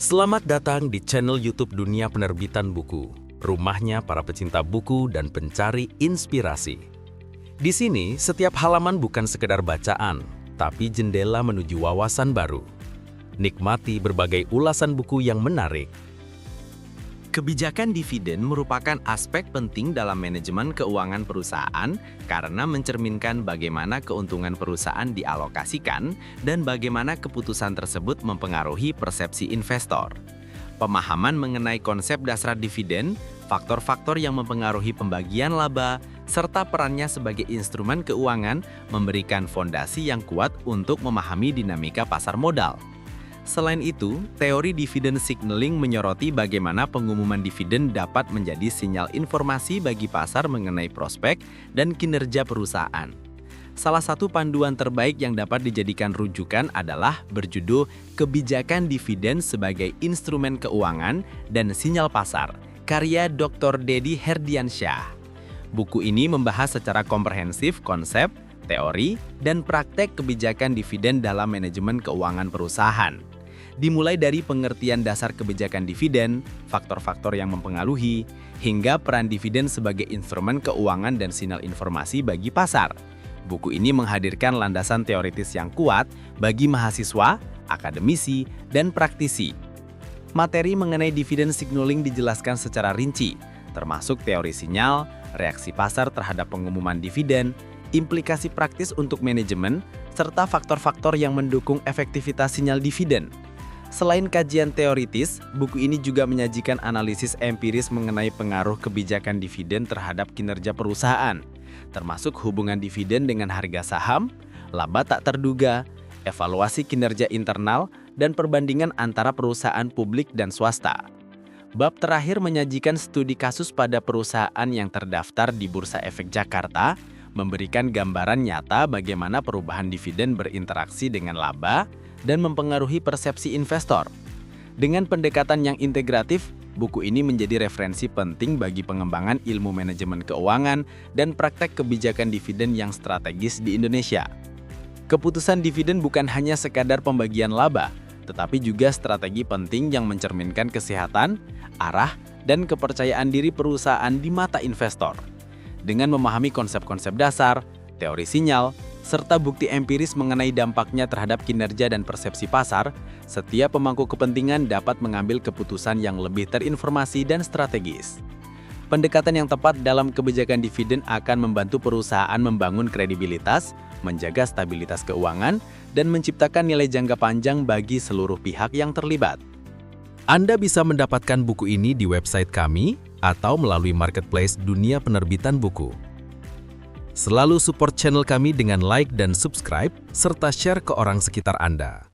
Selamat datang di channel YouTube Dunia Penerbitan Buku, rumahnya para pecinta buku dan pencari inspirasi. Di sini, setiap halaman bukan sekedar bacaan, tapi jendela menuju wawasan baru. Nikmati berbagai ulasan buku yang menarik. Kebijakan dividen merupakan aspek penting dalam manajemen keuangan perusahaan karena mencerminkan bagaimana keuntungan perusahaan dialokasikan dan bagaimana keputusan tersebut mempengaruhi persepsi investor. Pemahaman mengenai konsep dasar dividen, faktor-faktor yang mempengaruhi pembagian laba, serta perannya sebagai instrumen keuangan memberikan fondasi yang kuat untuk memahami dinamika pasar modal. Selain itu, teori dividen signaling menyoroti bagaimana pengumuman dividen dapat menjadi sinyal informasi bagi pasar mengenai prospek dan kinerja perusahaan. Salah satu panduan terbaik yang dapat dijadikan rujukan adalah berjudul Kebijakan Dividen sebagai Instrumen Keuangan dan Sinyal Pasar, karya Dr. Dedi Herdiansyah. Buku ini membahas secara komprehensif konsep, teori, dan praktek kebijakan dividen dalam manajemen keuangan perusahaan. Dimulai dari pengertian dasar kebijakan dividen, faktor-faktor yang mempengaruhi, hingga peran dividen sebagai instrumen keuangan dan sinyal informasi bagi pasar. Buku ini menghadirkan landasan teoritis yang kuat bagi mahasiswa, akademisi, dan praktisi. Materi mengenai dividen signaling dijelaskan secara rinci, termasuk teori sinyal, reaksi pasar terhadap pengumuman dividen, implikasi praktis untuk manajemen, serta faktor-faktor yang mendukung efektivitas sinyal dividen. Selain kajian teoritis, buku ini juga menyajikan analisis empiris mengenai pengaruh kebijakan dividen terhadap kinerja perusahaan, termasuk hubungan dividen dengan harga saham, laba tak terduga, evaluasi kinerja internal, dan perbandingan antara perusahaan publik dan swasta. Bab terakhir menyajikan studi kasus pada perusahaan yang terdaftar di Bursa Efek Jakarta, memberikan gambaran nyata bagaimana perubahan dividen berinteraksi dengan laba dan mempengaruhi persepsi investor. Dengan pendekatan yang integratif, buku ini menjadi referensi penting bagi pengembangan ilmu manajemen keuangan dan praktek kebijakan dividen yang strategis di Indonesia. Keputusan dividen bukan hanya sekadar pembagian laba, tetapi juga strategi penting yang mencerminkan kesehatan, arah, dan kepercayaan diri perusahaan di mata investor. Dengan memahami konsep-konsep dasar, teori sinyal, serta bukti empiris mengenai dampaknya terhadap kinerja dan persepsi pasar, setiap pemangku kepentingan dapat mengambil keputusan yang lebih terinformasi dan strategis. Pendekatan yang tepat dalam kebijakan dividen akan membantu perusahaan membangun kredibilitas, menjaga stabilitas keuangan, dan menciptakan nilai jangka panjang bagi seluruh pihak yang terlibat. Anda bisa mendapatkan buku ini di website kami atau melalui marketplace Dunia Penerbitan Buku. Selalu support channel kami dengan like dan subscribe, serta share ke orang sekitar Anda.